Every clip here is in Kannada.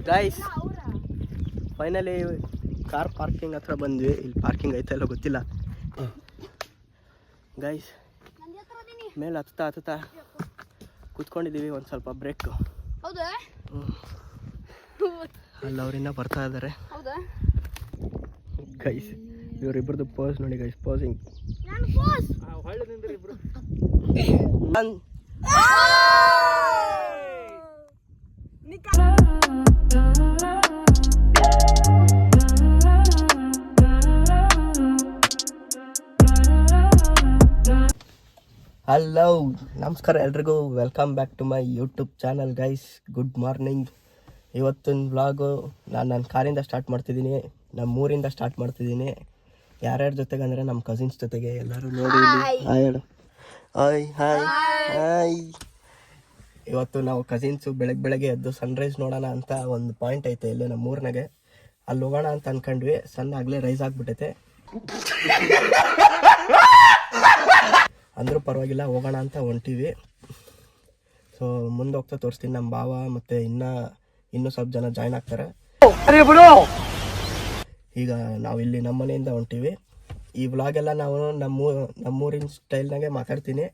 ಗೈಸ್ ಫೈನಲಿ ಕಾರ್ ಪಾರ್ಕಿಂಗ್ ಹತ್ರ ಬಂದ್ವಿ. ಇಲ್ಲಿ ಪಾರ್ಕಿಂಗ್ ಐತೆ ಎಲ್ಲ ಗೊತ್ತಿಲ್ಲ. ಗೈಸ್ ಮೇಲೆ ಹತ್ತಾ ಕೂತ್ಕೊಂಡಿದ್ದೀವಿ. ಒಂದು ಸ್ವಲ್ಪ ಬ್ರೇಕ್. ಅಲ್ಲ ಅವ್ರಿನ್ನ ಬರ್ತಾ ಇದ್ದಾರೆ ಗೈಸ್. ಇವರಿಬ್ಬರದು ಪೋಸ್ ನೋಡಿ ಗೈಸ್, ಪೋಸಿಂಗ್. ಹಲೋ, ನಮಸ್ಕಾರ ಎಲ್ರಿಗೂ. Welcome back to my YouTube channel guys. Good morning. ಇವತ್ತಿನ ವ್ಲಾಗು ನಾನು ನನ್ನ ಕಾರಿಂದ ಸ್ಟಾರ್ಟ್ ಮಾಡ್ತಿದ್ದೀನಿ, ನಮ್ಮ ಊರಿಂದ ಸ್ಟಾರ್ಟ್ ಮಾಡ್ತಿದ್ದೀನಿ. ಯಾರ್ಯಾರ ಜೊತೆಗೆ ಅಂದರೆ ನಮ್ಮ ಕಸಿನ್ಸ್ ಜೊತೆಗೆ. ಎಲ್ಲರೂ ನೋಡಿ ಹಾಯ್ ಹಾಯ್ ಹಾಯ್. ಇವತ್ತು ನಾವು ಕಸಿನ್ಸು ಬೆಳಗ್ಗೆ ಎದ್ದು ಸನ್ರೈಸ್ ನೋಡೋಣ ಅಂತ ಒಂದು ಪಾಯಿಂಟ್ ಐತೆ ಇಲ್ಲೇ ನಮ್ಮ ಊರಿನಾಗೆ. ಅಲ್ಲಿ ಹೋಗೋಣ ಅಂತ ಅಂದ್ಕೊಂಡ್ವಿ. ಸನ್ ಆಗಲೇ ರೈಸ್ ಆಗಿಬಿಟ್ಟೈತೆ. ಅಂದರೂ ಪರವಾಗಿಲ್ಲ, ಹೋಗೋಣ ಅಂತ ಹೊಂಟೀವಿ. ಸೊ ಮುಂದೆ ಹೋಗ್ತಾ ತೋರಿಸ್ತೀನಿ. ನಮ್ಮ ಭಾವ ಮತ್ತು ಇನ್ನೂ ಸ್ವಲ್ಪ ಜನ ಜಾಯ್ನ್ ಆಗ್ತಾರೆ. ಈಗ ನಾವು ಇಲ್ಲಿ ನಮ್ಮ ಮನೆಯಿಂದ ಹೊಂಟೀವಿ. ಈ ವ್ಲಾಗೆಲ್ಲ ನಾವು ನಮ್ಮೂರಿನ ಸ್ಟೈಲ್ನಾಗೆ ಮಾತಾಡ್ತೀನಿ,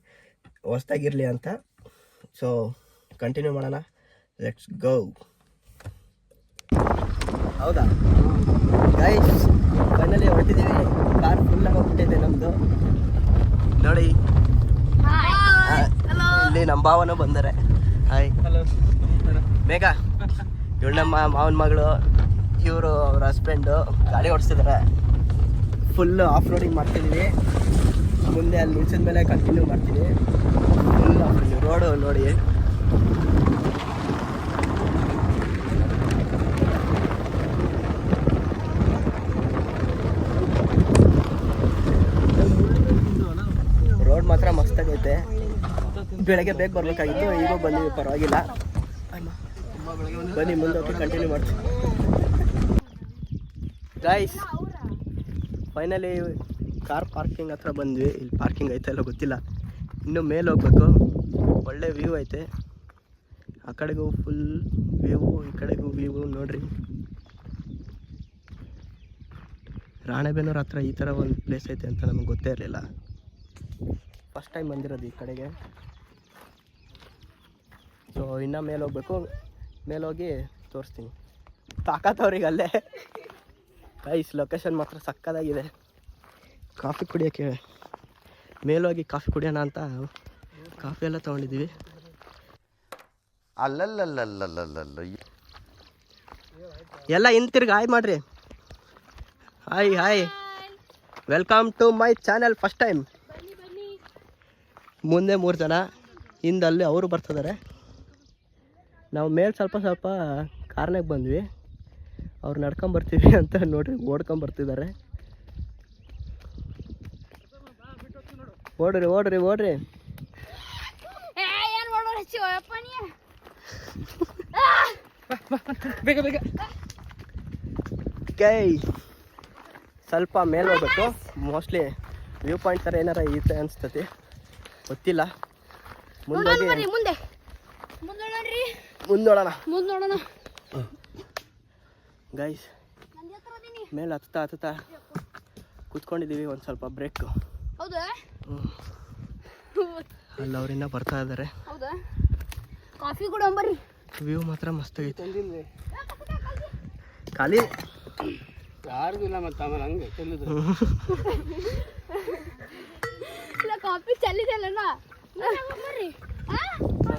ಹೊಸ್ದಾಗಿರಲಿ ಅಂತ. ಸೊ ಕಂಟಿನ್ಯೂ ಮಾಡೋಣ. Let's go. ಹೌದಾ ಗೈಸ್, ಫೈನಲಿ ಹೊರಟಿದ್ದೀವಿ. ಕಾರ್ ಫುಲ್ಲಾಗಿ ಹೋಗ್ಬಿಟ್ಟಿದೆ ನಮ್ಮದು ನೋಡಿ. ಇಲ್ಲಿ ನಮ್ಮ ಭಾವನೂ ಬಂದರೆ. ಹಾಯ್ ಬೇಗ. ಇವಳು ನಮ್ಮ ಮಾವನ ಮಗಳು, ಇವರು ಅವ್ರ ಹಸ್ಬೆಂಡು ಗಾಡಿ ಓಡಿಸ್ತಿದ್ದಾರೆ. ಫುಲ್ಲು ಆಫ್ ರೋಡಿಂಗ್ ಮಾಡ್ತಿದ್ದೀವಿ. ಮುಂದೆ ಅಲ್ಲಿ ನಿಲ್ಸಿದ ಮೇಲೆ ಕಂಟಿನ್ಯೂ ಮಾಡ್ತೀನಿ. ಫುಲ್ ಆಫ್ ರೋಡು ನೋಡಿ. ರೋಡ್ ಮಾತ್ರ ಮಸ್ತಾಗೈತೆ. ಬೆಳಗ್ಗೆ ಬೇಗ ಬರಬೇಕಾಗಿತ್ತು, ಈಗ ಬಂದಿವಿ, ಪರವಾಗಿಲ್ಲ. ಬನ್ನಿ ಮುಂದೆ ಹೋಗಿ ಕಂಟಿನ್ಯೂ ಮಾಡ್ತೀವಿ ಗೈಸ್. ಫೈನಲಿ ಕಾರ್ ಪಾರ್ಕಿಂಗ್ ಹತ್ರ ಬಂದ್ವಿ. ಇಲ್ಲಿ ಪಾರ್ಕಿಂಗ್ ಐತೆ ಎಲ್ಲ ಗೊತ್ತಿಲ್ಲ. ಇನ್ನೂ ಮೇಲೆ ಹೋಗ್ಬೇಕು. ಒಳ್ಳೆ ವ್ಯೂ ಐತೆ. ಆ ಕಡೆಗೂ ಫುಲ್ ವ್ಯೂ, ಈ ಕಡೆಗೂ ವ್ಯೂ ನೋಡ್ರಿ. ರಾಣೆಬೆನ್ನೂರು ಹತ್ರ ಈ ಥರ ಒಂದು ಪ್ಲೇಸ್ ಐತೆ ಅಂತ ನಮಗೆ ಗೊತ್ತೇ ಇರಲಿಲ್ಲ. ಫಸ್ಟ್ ಟೈಮ್ ಬಂದಿರೋದು ಈ ಕಡೆಗೆ. ಸೊ ಇನ್ನೂ ಮೇಲೆ ಹೋಗ್ಬೇಕು. ಮೇಲೋಗಿ ತೋರಿಸ್ತೀನಿ. ತಾಕತ್ತವ್ರಿಗೆ ಅಲ್ಲೇ ಗೈಸ್. ಲೊಕೇಶನ್ ಮಾತ್ರ ಸಕ್ಕದಾಗಿದೆ. ಕಾಫಿ ಕುಡಿಯೋಕ್ಕೆ ಮೇಲೋಗಿ ಕಾಫಿ ಕುಡಿಯೋಣ ಅಂತ ಕಾಫಿ ಎಲ್ಲ ತೊಗೊಂಡಿದ್ದೀವಿ. ಅಲ್ಲಲ್ಲಲ್ಲಲ್ಲಲ್ಲಲ್ಲ ಎಲ್ಲ ಹಿಂತಿರ್ಗಿ ಹಾಯ್ ಮಾಡಿರಿ. Hi hi, welcome to my channel. First time. ಮುಂದೆ 3 ಜನ, ಹಿಂದಲ್ಲಿ ಅವರು ಬರ್ತಿದ್ದಾರೆ. ನಾವು ಮೇಲೆ ಸ್ವಲ್ಪ ಕಾರ್ನಾಗ ಬಂದ್ವಿ. ಅವ್ರು ನಡ್ಕೊಂಬರ್ತೀವಿ ಅಂತ ನೋಡ್ರಿ ಓಡ್ಕೊಂಬರ್ತಿದ್ದಾರೆ. ಓಡ್ರಿ. ಕೈ ಸ್ವಲ್ಪ ಮೇಲೆ ಹೋಗ್ಬೇಕು. ಮೋಸ್ಟ್ಲಿ ವ್ಯೂ ಪಾಯಿಂಟ್ ಥರ ಏನಾರ ಐತೆ ಅನಿಸ್ತತಿ, ಗೊತ್ತಿಲ್ಲ. ಮುಂದೋಡೋಣ ಗೈಸ್. ಮೇಲೆ ಹತ್ತಾ ಕೂತ್ಕೊಂಡಿದ್ದೀವಿ. ಒಂದು ಸ್ವಲ್ಪ ಬ್ರೇಕ್. ಅಲ್ಲ ಅವ್ರಿನ್ನ ಬರ್ತಾ ಇದ್ದಾರೆ. ವ್ಯೂ ಮಾತ್ರ ಮಸ್ತಾಗೈತೆ. ಖಾಲಿ ಯಾರಿಗೂ ಇಲ್ಲ. ಮತ್ತೆ ಆಮೇಲೆ ಹಂಗೆ ಕಾಫಿ ಚೆಲ್ಲಿದಲ್ಲ.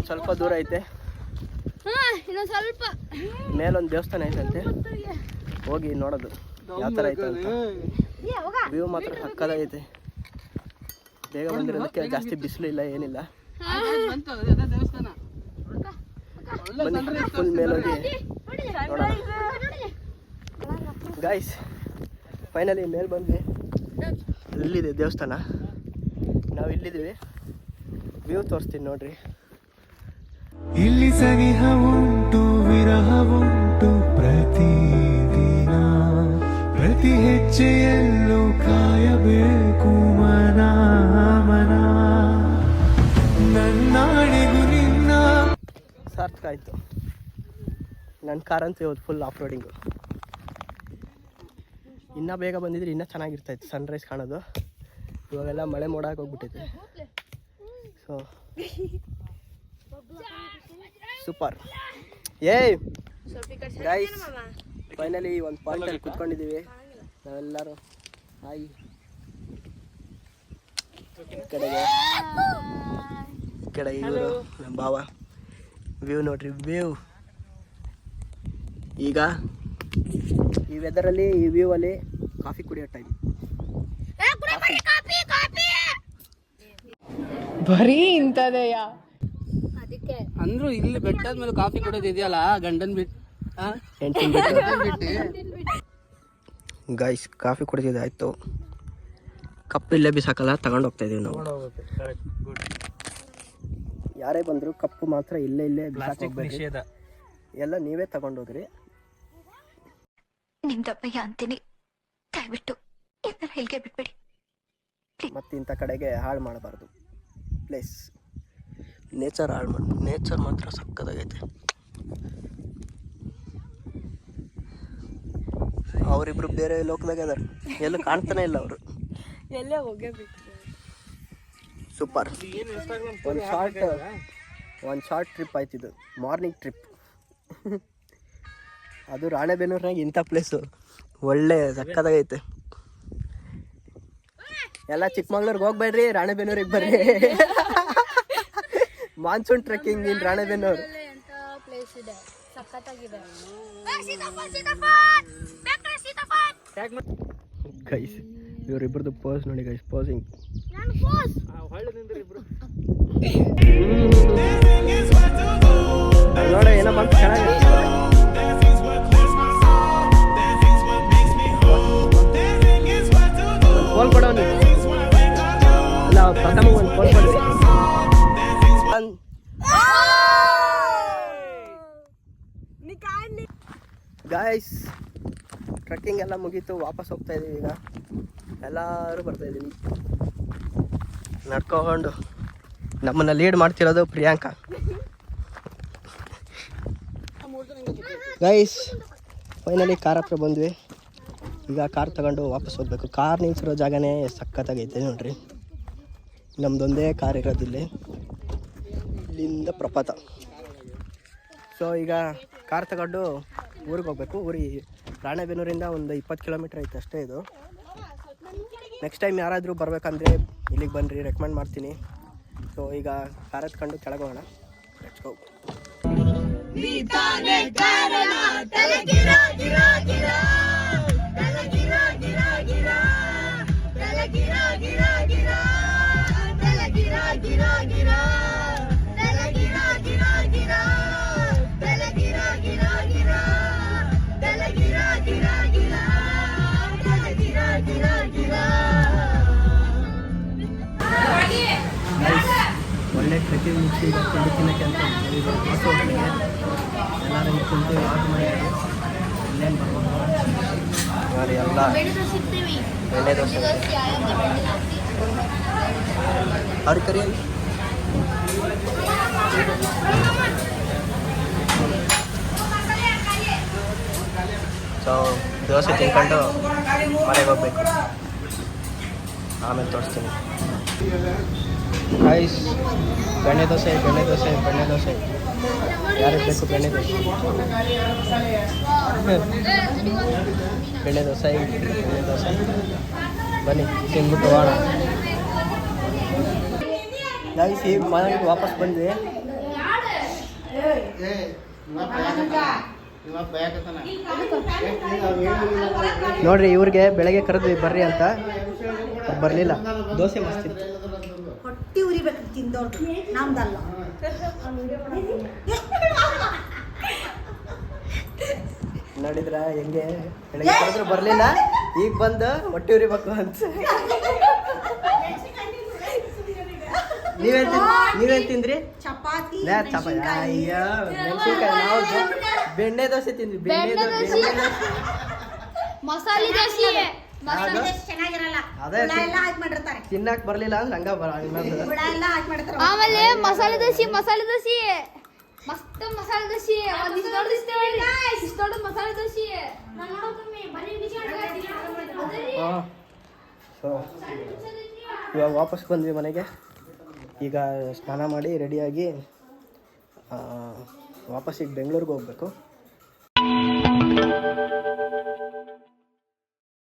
ಸ್ವಲ್ಪ ದೂರ ಐತೆ. ಸ್ವಲ್ಪ ಮೇಲೊಂದು ದೇವಸ್ಥಾನ ಐತಂತೆ, ಹೋಗಿ ನೋಡೋದು ಯಾವ ಥರ ಐತೆ ಅಂತ. ವ್ಯೂ ಮಾತ್ರ ಸಕ್ಕದಾಗೈತೆ. ಬೇಗ ಬಂದಿರೋದಕ್ಕೆ ಜಾಸ್ತಿ ಬಿಸಿಲು ಇಲ್ಲ, ಏನಿಲ್ಲ. ಬನ್ನಿ ಫುಲ್ ಮೇಲೋಗಿ ನೋಡೋಣ ಗೈಸ್. ಫೈನಲಿ ಮೇಲೆ ಬಂದ್ವಿ. ಇಲ್ಲಿದೆ ದೇವಸ್ಥಾನ, ನಾವು ಇಲ್ಲಿದ್ದೀವಿ. ವ್ಯೂ ತೋರಿಸ್ತೀನಿ ನೋಡ್ರಿ. ಇಲ್ಲಿ ಸನಿಹ ಉಂಟು, ವಿರಹ ಉಂಟು ಪ್ರತಿದಿನ. ಪ್ರತಿ ಹೆಜ್ಜೆಯಲ್ಲೂ ಕಾಯಬೇಕು ಮನ. ನನ್ನಾಣೆಗೂ ನಿನ್ನ ಸಾರ್ಥಕ ಆಯಿತು. ನನ್ನ ಕಾರಂತೂ ಇವತ್ತು ಫುಲ್ ಆಫ್ ರೋಡಿಂಗು. ಇನ್ನೂ ಬೇಗ ಬಂದಿದ್ರೆ ಇನ್ನೂ ಚೆನ್ನಾಗಿರ್ತಾಯಿತ್ತು ಸನ್ರೈಸ್ ಕಾಣೋದು. ಇವಾಗೆಲ್ಲ ಮಳೆ ಮೋಡಕ್ಕೆ ಹೋಗ್ಬಿಟ್ಟೈತೆ. So super. Hey guys, finally ಒಂದು ಪಾಯಿಂಟಲ್ಲಿ ಕುತ್ಕೊಂಡಿದ್ದೀವಿ ನಾವೆಲ್ಲರೂ. ಹಾಯ್ ಕಡೆಗೆ ಇವರು ನಮ್ಮ ಭಾವ. ವ್ಯೂ ನೋಡ್ರಿ, ವ್ಯೂ. ಈಗ ಈ ವೆದರಲ್ಲಿ ಈ ವ್ಯೂ ಅಲ್ಲಿ ಕಾಫಿ ಕುಡಿಯೋ ಟೈಮ್. ಬರೀ ಇಂಥದೆಯ ಅಂದ್ರು ಇಲ್ಲಿ ಬೆಟ್ಟದ ಮೇಲೆ ಕಾಫಿ ಕುಡಿಯೋದು ಇದೆಯಲ್ಲ, ಗಂಡನ್ ಬಿಟ್ಟು ಗೈಸ್ ಕಾಫಿ ಕುಡಿದಿದ್ದಾಯ್ತು. ಕಪ್ ಇಲ್ಲೇ ಬಿಸಾಕಲ್ಲ, ತಗೊಂಡು ಹೋಗ್ತಾ ಇದೀವಿ ನಾವು. ಯಾರೇ ಬಂದ್ರು ಕಪ್ಪು ಮಾತ್ರ ಇಲ್ಲೇ ಬಿಸಾಕ, ಎಲ್ಲ ನೀವೇ ತಗೊಂಡೋಗ್ರಿ. ನಿಮ್ದಪ್ಪಯ್ಯ ಅಂತೀನಿ, ದಯವಿಟ್ಟು ಇದನ್ನ ಹೇಳಿಕೆ ಬಿಟ್ಬಿಡಿ. ಮತ್ತೆ ಇಂಥ ಕಡೆಗೆ ಹಾಳು ಮಾಡಬಾರ್ದು ಪ್ಲೇಸ್. ನೇಚರ್ ಹಾಳು ಮಾಡಿ, ನೇಚರ್ ಮಾತ್ರ ಸಕ್ಕತ್ತಾಗೈತೆ. ಅವರಿಬ್ರು ಬೇರೆ ಲೋಕದಾಗ ಅದಾರ, ಎಲ್ಲೂ ಕಾಣ್ತಾನೆ ಇಲ್ಲ ಅವರು. ಎಲ್ಲೇ ಹೋಗಬೇಕು. ಸೂಪರ್. ಒಂದು ಶಾರ್ಟ್ ಟ್ರಿಪ್ ಆಯ್ತಿದ್ದು, ಮಾರ್ನಿಂಗ್ ಟ್ರಿಪ್. ಅದು ರಾಣೆಬೆನ್ನೂರಿನಾಗ ಇಂಥ ಪ್ಲೇಸು ಒಳ್ಳೆ ಸಕ್ಕತ್ತಾಗೈತೆ. ಎಲ್ಲ ಚಿಕ್ಕಮಂಗ್ಳೂರ್ಗೆ ಹೋಗ್ಬೇಡ್ರಿ, ರಾಣೆಬೆನ್ನೂರಿಗೆ ಬರ್ರಿ. ಮಾನ್ಸೂನ್ ಟ್ರೆಕ್ಕಿಂಗ್ ಇನ್ ರಾಣೆಬೆನ್ನೂರು. ಗೈಸ್ ಇವರಿಬ್ರದ್ದು ಪೋಸ್ ನೋಡಿ ಗೈಸ್, ಪೋಸಿಂಗ್. ನೋಡ ಏನೋ ಬಂತು ಚೆನ್ನಾಗಿ. ಕೋಲ್ ಕೊಡೋ ನೀವು ಅಲ್ಲ, ಪ್ರಥಮ ಒಂದು ಕೋಲ್ ಕೊಡಿ. ಗಾಯ್ಸ್ ಟ್ರೆಕ್ಕಿಂಗ್ ಎಲ್ಲ ಮುಗೀತು, ವಾಪಸ್ ಹೋಗ್ತಾ ಇದೀವಿ. ಈಗ ಎಲ್ಲರೂ ಬರ್ತಾ ಇದ್ದೀವಿ ನಡ್ಕೊಂಡು. ನಮ್ಮನ್ನ ಲೀಡ್ ಮಾಡ್ತಿರೋದು ಪ್ರಿಯಾಂಕಾ. ಗೈಸ್ ಫೈನಲಿ ಕಾರ್ ಹತ್ರ ಬಂದ್ವಿ. ಈಗ ಕಾರ್ ತಗೊಂಡು ವಾಪಸ್ ಹೋಗ್ಬೇಕು. ಕಾರ್ ನಿಲ್ಸಿರೋ ಜಾಗನೇ ಸಖತ್ತಾಗೈತೆ ನೋಡ್ರಿ. ನಮ್ದೊಂದೇ ಕಾರ್ ಇರೋದಿಲ್ಲಿ, ಇಲ್ಲಿಂದ ಪ್ರಪಾತ. ಸೊ ಈಗ ಕಾರ್ ತಗೊಂಡು ಊರಿಗೆ ಹೋಗ್ಬೇಕು. ರಾಣೆಬೆನ್ನೂರಿಂದ ಒಂದು 20 ಕಿಲೋಮೀಟ್ರ್ ಐತೆ ಅಷ್ಟೇ ಇದು. ನೆಕ್ಸ್ಟ್ ಟೈಮ್ ಯಾರಾದರೂ ಬರಬೇಕಂದ್ರೆ ಇಲ್ಲಿಗೆ ಬನ್ನಿರಿ, ರೆಕಮೆಂಡ್ ಮಾಡ್ತೀನಿ. ಸೊ ಈಗ ಕಾರ್ ಹತ್ಕೊಂಡು ಕೆಳಗೆ ಹೋಗೋಣ. Let's go. ಒಳ್ಳೆ ಟ್ರೆಕ್ಕಿಂಗ್ ಮುಗಿಸಿ ಈಗ ತಿಂಡಿ ತಿನ್ನೋಕ್ಕೆ ಅಂತ ಬಸ್ ಹೋಗ್ತೀನಿ. ಎಲ್ಲರೂ ಕುಂತು ಆರ್ಡ್ರ್ ಮಾಡಿದ್ದಾರೆ. ಇಲ್ಲೇನು ಬರ್ಬೋದು ನೋಡಿ, ಎಲ್ಲ ಎಣ್ಣೆ ದೋಸೆ ಅವ್ರಿಗೆ ಕರಿ. ಸೊ ದೋಸೆ ತಿನ್ಕೊಂಡು ಮನೆಗೆ ಹೋಗ್ಬೇಕು, ಆಮೇಲೆ ತೋರಿಸ್ತೀನಿ. ರೈಸ್, ಬೆಣ್ಣೆ ದೋಸೆ, ಬೆಣ್ಣೆ ದೋಸೆ, ಬೆಣ್ಣೆ ದೋಸೆ. ಯಾರಿಗೆ ಬೇಕು ಬೆಣ್ಣೆ ದೋಸೆ? ಬೆಣ್ಣೆ ದೋಸೆ, ಬೆಣ್ಣೆ ದೋಸೆ. ಬನ್ನಿ ತಿಂದ್ಬಿಟ್ಟು ಹೋಗೋಣ. ರೈಸ್ ಈಗ ಮನೆಗೆ ವಾಪಸ್ ಬಂದ್ವಿ. ನೋಡ್ರಿ, ಇವ್ರಿಗೆ ಬೆಳಗ್ಗೆ ಕರೆದ್ವಿ ಬರ್ರಿ ಅಂತ, ಬರಲಿಲ್ಲ. ದೋಸೆ ಮಸ್ತಿತ್ತು. ಹೊಟ್ಟಿ ಉರಿಬೇಕು ತಿಂದವ್ರು, ನಮ್ದಲ್ಲ. ನೋಡಿದ್ರ ಹೆಂಗೆ ಬೆಳಗ್ಗೆ ಕರೆದ್ರು ಬರಲಿಲ್ಲ, ಈಗ ಬಂದು ಹೊಟ್ಟಿ ಉರಿಬೇಕು ಅಂತ. ನೀವೇನ್ ತಿಂದ್ರಿ? ಚಪಾತಿ, ಅಯ್ಯೋ ಮೆಣಸಿನ್ಕಾಯಿ. ನಾವು ಬೆಣ್ಣೆ ದೋಸೆ ತಿಂದ್ವಿ. ಬೆಣ್ಣೆ ದೋಸೆ, ಮಸಾಲೆ ದೋಸೆ ಚೆನ್ನಾಗಿರಲ್ಲ. ಅದೇ ತಿನ್ನಕ್ ಬರ್ಲಿಲ್ಲ ಅಂದ್ರೆ ಹಂಗ ಆಮೇಲೆ ಮಸಾಲೆ ದೋಸೆ ಮಸ್ತ್ ಮಸಾಲೆ ದೋಸೆ ಹಾಂ, ಸೊ ಇವಾಗ ವಾಪಸ್ ಬಂದ್ವಿ ಮನೆಗೆ. ಈಗ ಸ್ನಾನ ಮಾಡಿ ರೆಡಿಯಾಗಿ ವಾಪಸ್ ಈಗ ಬೆಂಗಳೂರಿಗೆ ಹೋಗ್ಬೇಕು.